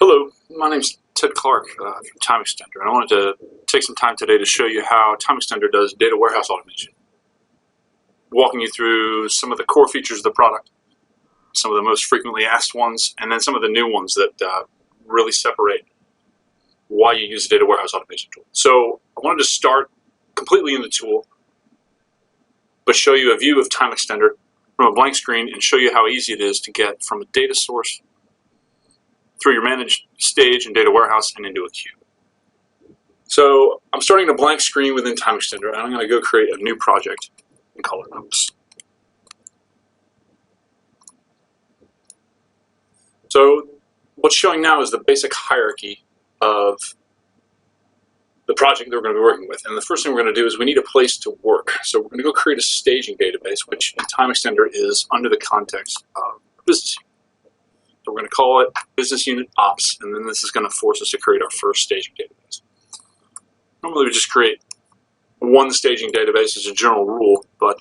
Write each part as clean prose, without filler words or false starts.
Hello, my name's Ted Clark from TimeXtender, and I wanted to take some time today to show you how TimeXtender does data warehouse automation. Walking you through some of the core features of the product, some of the most frequently asked ones, and then some of the new ones that really separate why you use a data warehouse automation tool. So I wanted to start completely in the tool, but show you a view of TimeXtender from a blank screen and show you how easy it is to get from a data source through your managed stage and data warehouse and into a queue. So I'm starting a blank screen within TimeXtender, and I'm going to go create a new project and call it Notes. So what's showing now is the basic hierarchy of the project that we're going to be working with. And the first thing we're going to do is we need a place to work. So we're going to go create a staging database, which in TimeXtender is under the context of business unit. So we're going to call it Business Unit Ops, and then this is going to force us to create our first staging database. Normally we just create one staging database as a general rule, but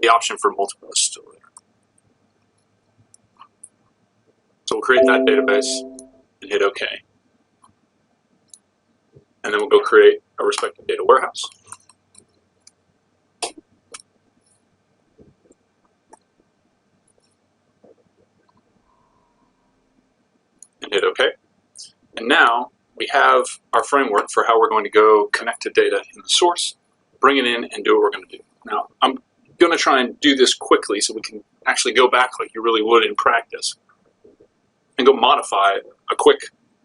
the option for multiple is still there. So we'll create that database and hit OK. And then we'll go create a respective data warehouse. And hit OK. And now we have our framework for how we're going to go connect to data in the source, bring it in, and do what we're going to do. Now, I'm going to try and do this quickly so we can actually go back like you really would in practice and go modify a quick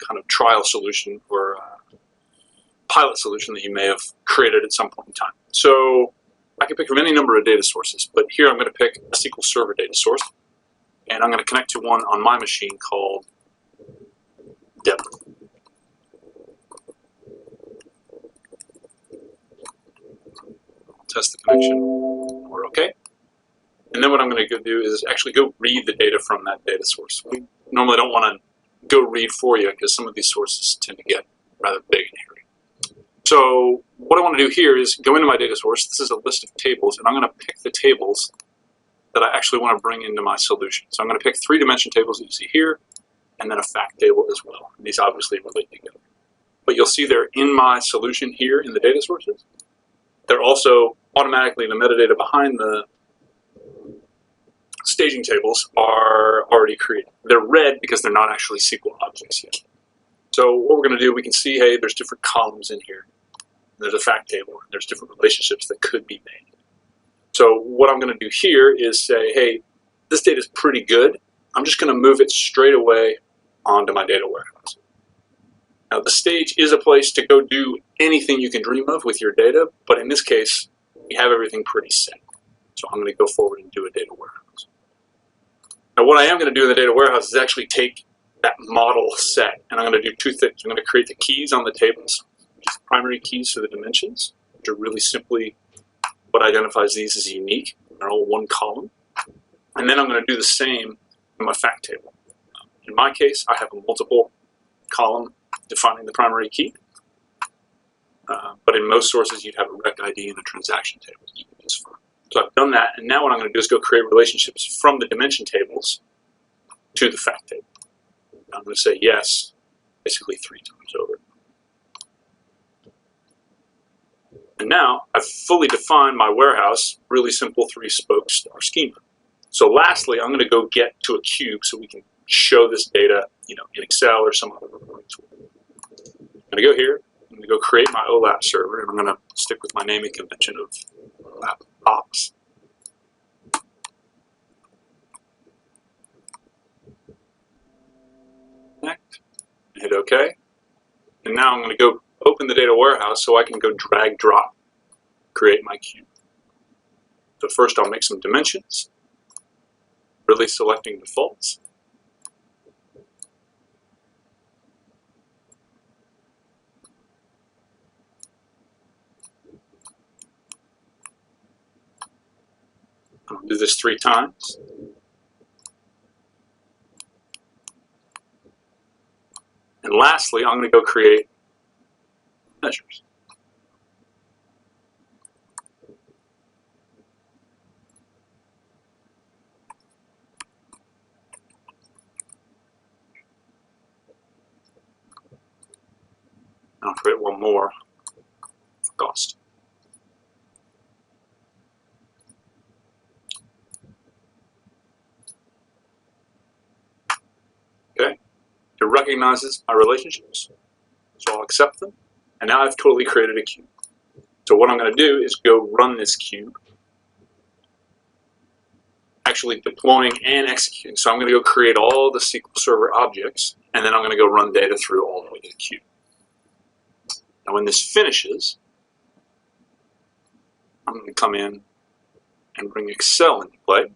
kind of trial solution or pilot solution that you may have created at some point in time. So I can pick from any number of data sources, but here I'm going to pick a SQL Server data source, and I'm going to connect to one on my machine called Deb. Test the connection, we're OK. And then what I'm going to go do is actually go read the data from that data source. We normally don't want to go read for you because some of these sources tend to get rather big and hairy. So what I want to do here is go into my data source. This is a list of tables, and I'm going to pick the tables that I actually want to bring into my solution. So I'm going to pick 3-dimension tables that you see here, and then a fact table as well. And these obviously relate together. But you'll see they're in my solution here in the data sources. They're also automatically, the metadata behind the staging tables are already created. They're red because they're not actually SQL objects yet. So what we're going to do, we can see, hey, there's different columns in here. There's a fact table, and there's different relationships that could be made. So what I'm going to do here is say, hey, this data is pretty good. I'm just going to move it straight away onto my data warehouse. Now, the stage is a place to go do anything you can dream of with your data, but in this case, we have everything pretty set. So I'm going to go forward and do a data warehouse. Now, what I am going to do in the data warehouse is actually take that model set, and I'm going to do two things. I'm going to create the keys on the tables, which is primary keys for the dimensions, which are really simply what identifies these as unique. They're all one column. And then I'm going to do the same in my fact table. In my case, I have a multiple column defining the primary key. But in most sources, you'd have a rec ID and a transaction table that you can use for. So I've done that, and now what I'm going to do is go create relationships from the dimension tables to the fact table. I'm going to say yes, basically 3 times over. And now I've fully defined my warehouse, really simple 3-spoke star schema. So lastly, I'm going to go get to a cube so we can show this data, in Excel or some other reporting tool. I'm going to go here. I'm going to go create my OLAP server, and I'm going to stick with my naming convention of OLAP Ops. Connect, and hit OK. And now I'm going to go open the data warehouse so I can go drag drop, create my cube. So first I'll make some dimensions, really selecting defaults. I'll do this 3 times. And lastly, I'm going to go create measures. And I'll create one more for cost. Okay, it recognizes my relationships, so I'll accept them, and now I've totally created a cube. So what I'm going to do is go run this cube, actually deploying and executing. So I'm going to go create all the SQL Server objects, and then I'm going to go run data through all the way to the cube. Now when this finishes, I'm going to come in and bring Excel into play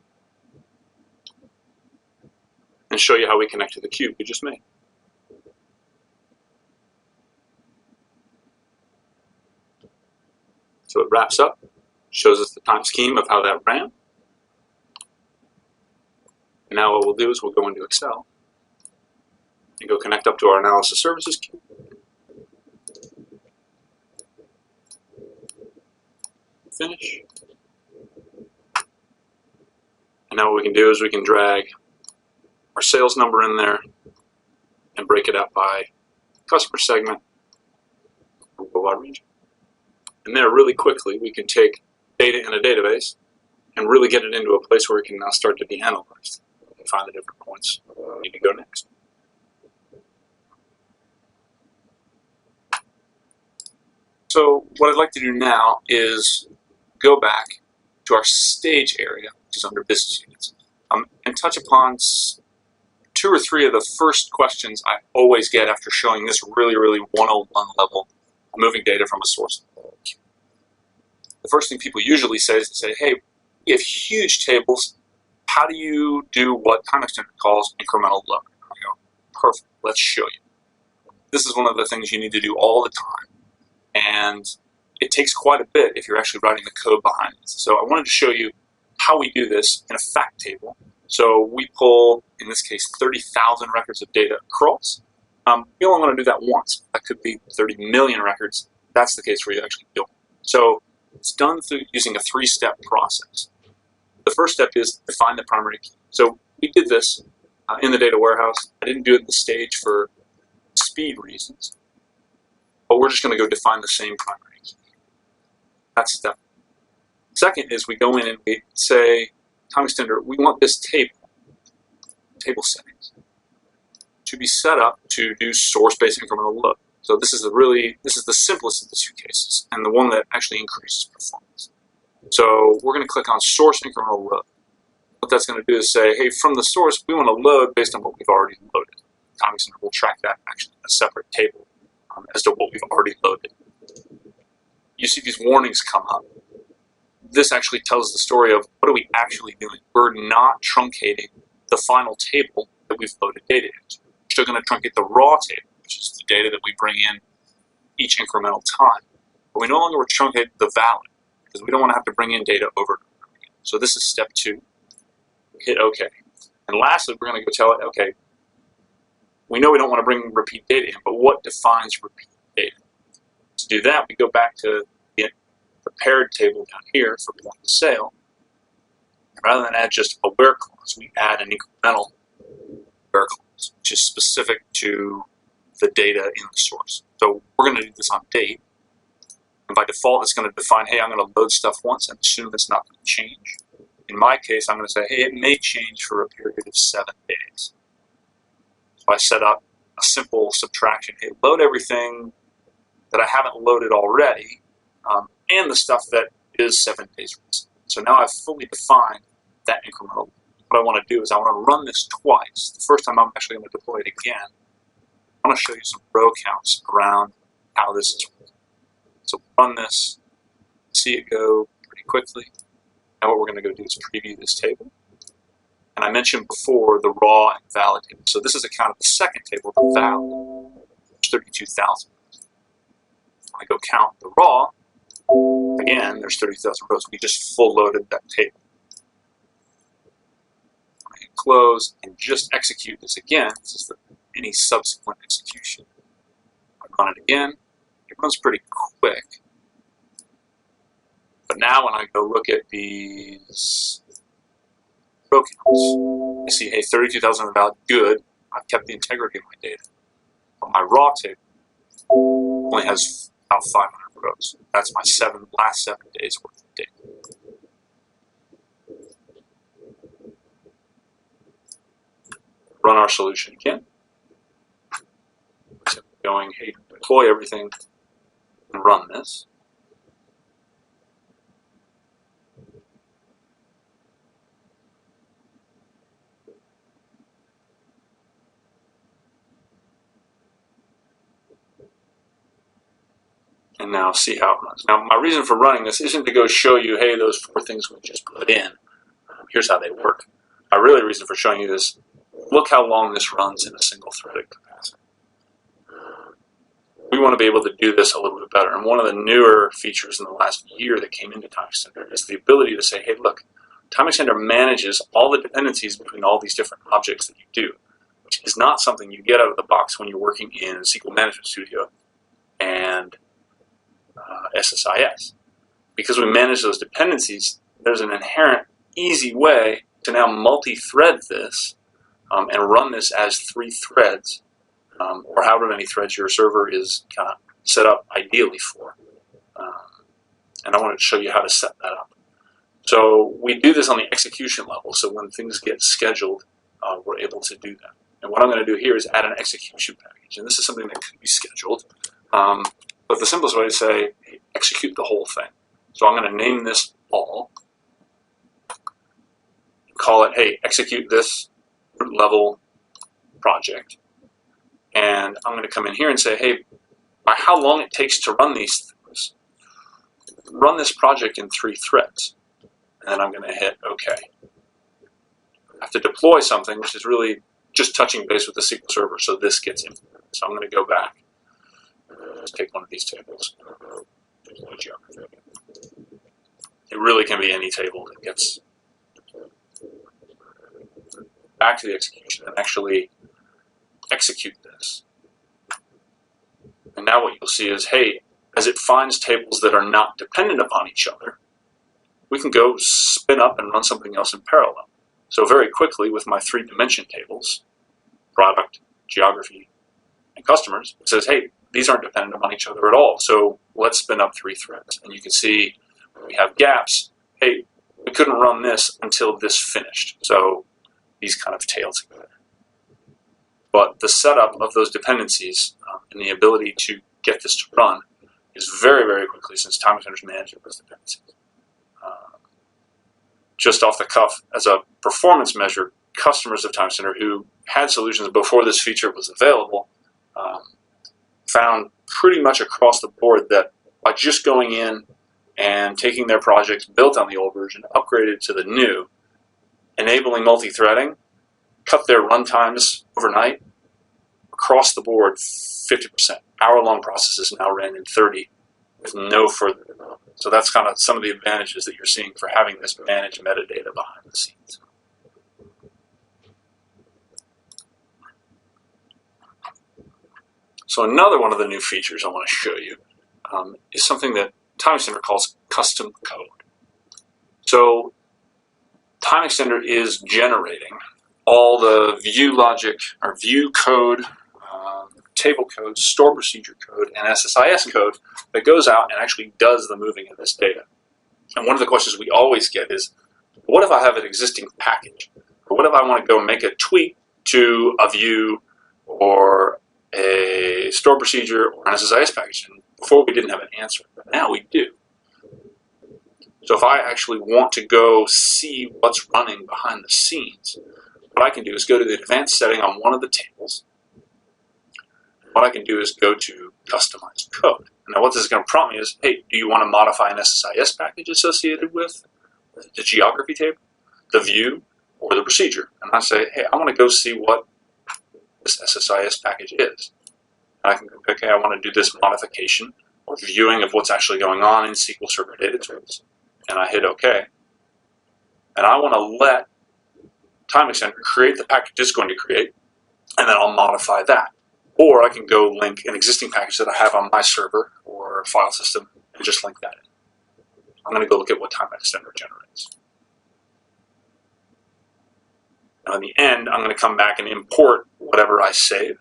and show you how we connect to the cube we just made. So it wraps up, shows us the time scheme of how that ran. And now what we'll do is we'll go into Excel and go connect up to our analysis services cube. Finish. And now what we can do is we can drag our sales number in there and break it out by customer segment or by region. And there, really quickly, we can take data in a database and really get it into a place where it can now start to be analyzed and find the different points we need to go next. So what I'd like to do now is go back to our stage area, which is under business units, and touch upon 2 or 3 of the first questions I always get after showing this really 101 level of moving data from a source. The first thing people usually say is they say, hey, we have huge tables. How do you do what TimeXtender calls incremental load? I go, perfect, let's show you. This is one of the things you need to do all the time. And it takes quite a bit if you're actually writing the code behind it. So I wanted to show you how we do this in a fact table. So we pull, in this case, 30,000 records of data across. We only want to do that once. That could be 30 million records. That's the case where you actually do it. So it's done through using a 3-step process. The first step is define the primary key. So we did this in the data warehouse. I didn't do it in the stage for speed reasons, but we're just going to go define the same primary key. That's step 1. Second is we go in and we say, TimeXtender, we want this table settings, to be set up to do source-based incremental load. So this is the simplest of the 2 cases, and the one that actually increases performance. So we're going to click on source incremental load. What that's going to do is say, hey, from the source, we want to load based on what we've already loaded. TimeXtender will track that actually in a separate table as to what we've already loaded. You see these warnings come up. This actually tells the story of what are we actually doing. We're not truncating the final table that we've loaded data into. We're still going to truncate the raw table, which is the data that we bring in each incremental time. But we no longer truncate the valid, because we don't want to have to bring in data over and over again. So this is step 2. Hit OK. And lastly, we're going to go tell it, OK, we know we don't want to bring repeat data in, but what defines repeat data? To do that, we go back to the prepared table down here for point of sale. And rather than add just a where clause, we add an incremental where clause, which is specific to the data in the source. So we're going to do this on date. And by default, it's going to define, hey, I'm going to load stuff once and assume it's not going to change. In my case, I'm going to say, hey, it may change for a period of 7 days. So I set up a simple subtraction. Hey, load everything that I haven't loaded already, and the stuff that is 7 days recent. So now I've fully defined that incremental. What I want to do is I want to run this twice. The first time I'm actually going to deploy it again. I want to show you some row counts around how this is working. So run this, see it go pretty quickly. Now what we're going to go do is preview this table. And I mentioned before the raw and valid table. So this is a count of the second table, the valid. There's 32,000. I go count the raw. Again, there's 30,000 rows. We just full loaded that table. I hit close and just execute this again. This is any subsequent execution. I run it again. It runs pretty quick. But now when I go look at these row counts, I see, hey, 32,000 are valid, good. I've kept the integrity of my data. But my raw table, only has about 500 rows. That's my last 7 days worth of data. Run our solution again. So going, hey, deploy everything and run this. And now see how it runs. Now, my reason for running this isn't to go show you, hey, those 4 things we just put in, here's how they work. My really reason for showing you this, look how long this runs in a single threaded capacity. We want to be able to do this a little bit better. And one of the newer features in the last year that came into TimeXtender is the ability to say, hey, look, TimeXtender manages all the dependencies between all these different objects that you do, which is not something you get out of the box when you're working in SQL Management Studio and SSIS. Because we manage those dependencies, there's an inherent easy way to now multi-thread this and run this as 3 threads, or however many threads your server is kind of set up ideally for. And I wanted to show you how to set that up. So we do this on the execution level, so when things get scheduled, we're able to do that. And what I'm going to do here is add an execution package, and this is something that could be scheduled. But the simplest way to say, hey, execute the whole thing. So I'm going to name this all, call it, hey, execute this root level project. And I'm going to come in here and say, hey, by how long it takes to run these things, run this project in 3 threads. And then I'm going to hit OK. I have to deploy something, which is really just touching base with the SQL Server, so this gets implemented. So I'm going to go back. Let's take one of these tables. It really can be any table that gets back to the execution and actually execute this. And now what you'll see is, hey, as it finds tables that are not dependent upon each other, we can go spin up and run something else in parallel. So very quickly with my 3-dimension tables, product, geography, and customers, it says, hey, these aren't dependent upon each other at all. So let's spin up 3 threads. And you can see when we have gaps, hey, we couldn't run this until this finished. So these kind of tail together. But the setup of those dependencies and the ability to get this to run is very, very quickly since TimeXtender's managing those dependencies. Just off the cuff, as a performance measure, customers of TimeXtender who had solutions before this feature was available found pretty much across the board that by just going in and taking their projects built on the old version, upgraded to the new, enabling multi-threading, cut their run times overnight, across the board 50%. Hour-long processes now ran in 30 with no further development. So that's kind of some of the advantages that you're seeing for having this managed metadata behind the scenes. So another one of the new features I want to show you is something that TimeXtender calls custom code. So TimeXtender is generating all the view logic or view code, table code, store procedure code, and SSIS code that goes out and actually does the moving of this data. And one of the questions we always get is, what if I have an existing package? Or what if I want to go make a tweak to a view or a store procedure or an SSIS package? And before we didn't have an answer, but now we do. So if I actually want to go see what's running behind the scenes, what I can do is go to the advanced setting on one of the tables. What I can do is go to customize code. Now what this is going to prompt me is, hey, do you want to modify an SSIS package associated with the geography table, the view, or the procedure? And I say, hey, I want to go see what this SSIS package is. And I can go pick, hey, I want to do this modification or viewing of what's actually going on in SQL Server data tools. And I hit OK. And I want to let TimeXtender create the package it's going to create, and then I'll modify that. Or I can go link an existing package that I have on my server or file system and just link that in. I'm going to go look at what TimeXtender generates. Now in the end, I'm going to come back and import whatever I save.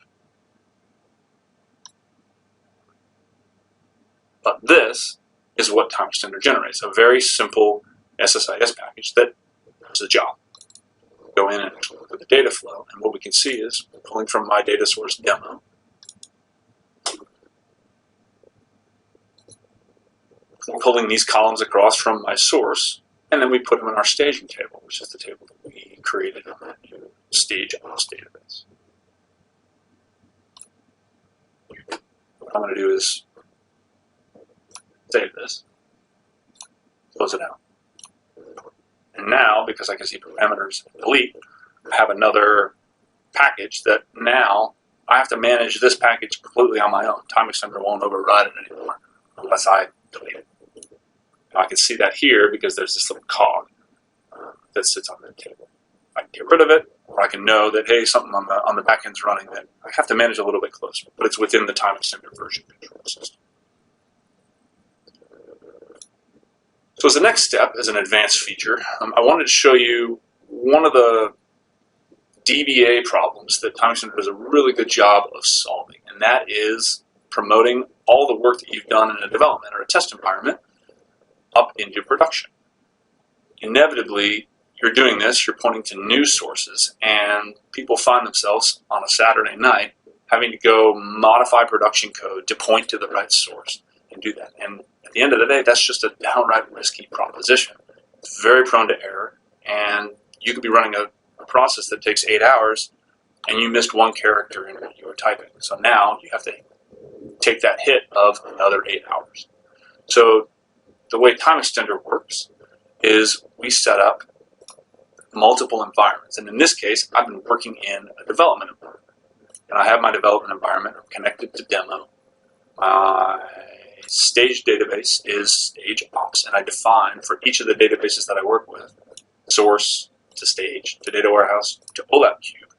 But this is what TimeXtender generates, a very simple SSIS package that does the job. Go in and actually look at the data flow, and what we can see is pulling from my data source demo, pulling these columns across from my source, and then we put them in our staging table, which is the table that we created in that new stage ops database. What I'm going to do is save this, close it out. And now, because I can see parameters and delete, I have another package that now I have to manage this package completely on my own. TimeXtender won't override it anymore unless I delete it. Now I can see that here because there's this little cog that sits on the table. I can get rid of it, or I can know that, hey, something on the back end's running that I have to manage a little bit closer, but it's within the TimeXtender version control system. So as the next step, as an advanced feature, I wanted to show you one of the DBA problems that TimeXtender does a really good job of solving, and that is promoting all the work that you've done in a development or a test environment up into production. Inevitably, you're doing this, you're pointing to news sources, and people find themselves on a Saturday night having to go modify production code to point to the right source and do that. And at the end of the day, that's just a downright risky proposition. It's very prone to error, and you could be running a process that takes 8 hours, and you missed one character in what you were typing. So now you have to take that hit of another 8 hours. So the way TimeXtender works is we set up multiple environments. And in this case, I've been working in a development environment. And I have my development environment connected to demo. My stage database is stage ops, and I define for each of the databases that I work with, source to stage to data warehouse to OLAP cube,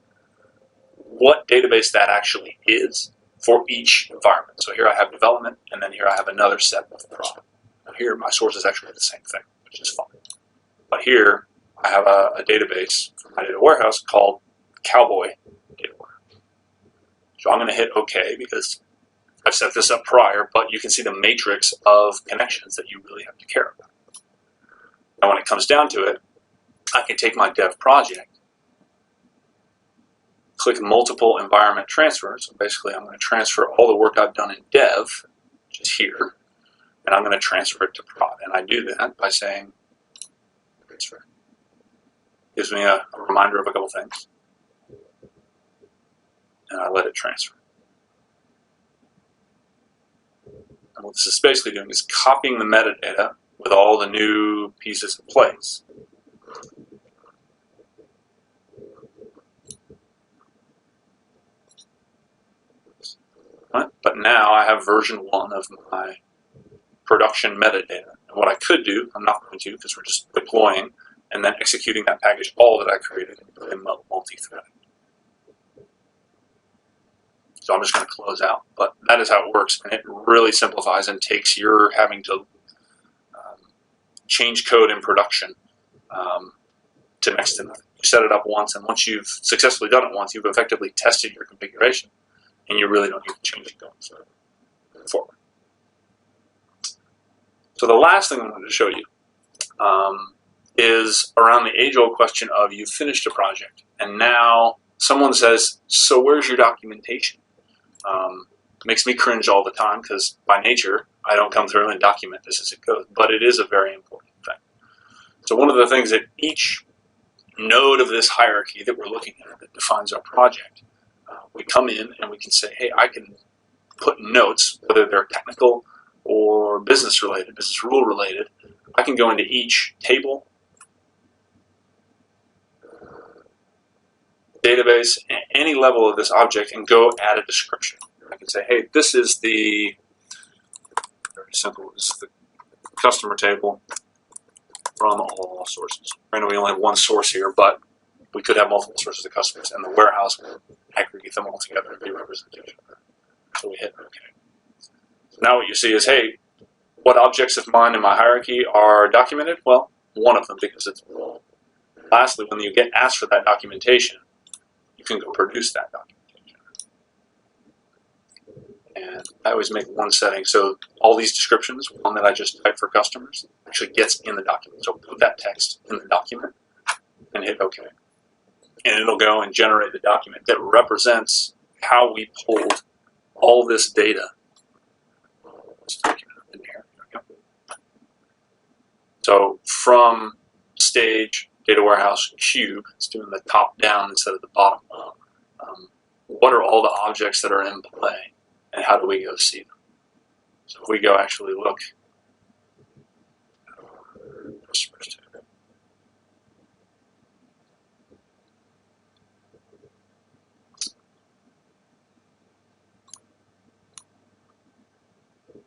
what database that actually is for each environment. So here I have development, and then here I have another set of prod. Now here my source is actually the same thing, which is fine. But here I have a database for my data warehouse called Cowboy Data Warehouse. So I'm going to hit OK because I've set this up prior, but you can see the matrix of connections that you really have to care about. Now when it comes down to it, I can take my dev project, click multiple environment transfers. So basically I'm going to transfer all the work I've done in dev, which is here, and I'm going to transfer it to prod. And I do that by saying transfer. Gives me a reminder of a couple things. And I let it transfer. And what this is basically doing is copying the metadata with all the new pieces in place. Right? But now I have version 1 of my production metadata. And what I could do, I'm not going to because we're just deploying and then executing that package all that I created in multi-threading. So I'm just going to close out. But that is how it works, and it really simplifies and takes your having to change code in production to next to nothing. You set it up once, and once you've successfully done it once, you've effectively tested your configuration, and you really don't need to change it going forward. So the last thing I wanted to show you is around the age-old question of you've finished a project, and now someone says, so where's your documentation? It makes me cringe all the time because by nature, I don't come through and document this as it goes, but it is a very important thing. So one of the things that each node of this hierarchy that we're looking at that defines our project, we come in and we can say, hey, I can put notes, whether they're technical or business related, business rule related. I can go into each table, database, any level of this object and go add a description. I can say, hey, this is the, very simple, this is the customer table from all sources. Right now we only have one source here, but we could have multiple sources of customers, and the warehouse will aggregate them all together and be representation of that. So we hit OK. So now what you see is, hey, what objects of mine in my hierarchy are documented? Well, one of them because it's role. Lastly, when you get asked for that documentation, you can go produce that documentation. And I always make one setting. So all these descriptions, one that I just typed for customers, actually gets in the document. So put that text in the document and hit OK. And it'll go and generate the document that represents how we pulled all this data. This document up in here. There we go. So from stage, data warehouse, cube, it's doing the top down instead of the bottom up. What are all the objects that are in play, and how do we go see them? So if we go actually look,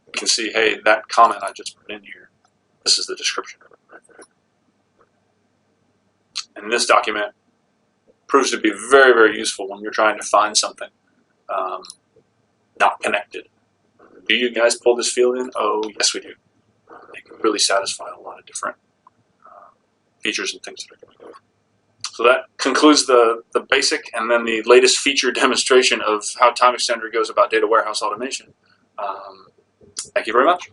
you can see, hey, that comment I just put in here, this is the description of it right there. And this document proves to be very, very useful when you're trying to find something not connected. Do you guys pull this field in? Oh, yes, we do. It can really satisfy a lot of different features and things that are going to go. So that concludes the basic and then the latest feature demonstration of how TimeXtender goes about data warehouse automation. Thank you very much.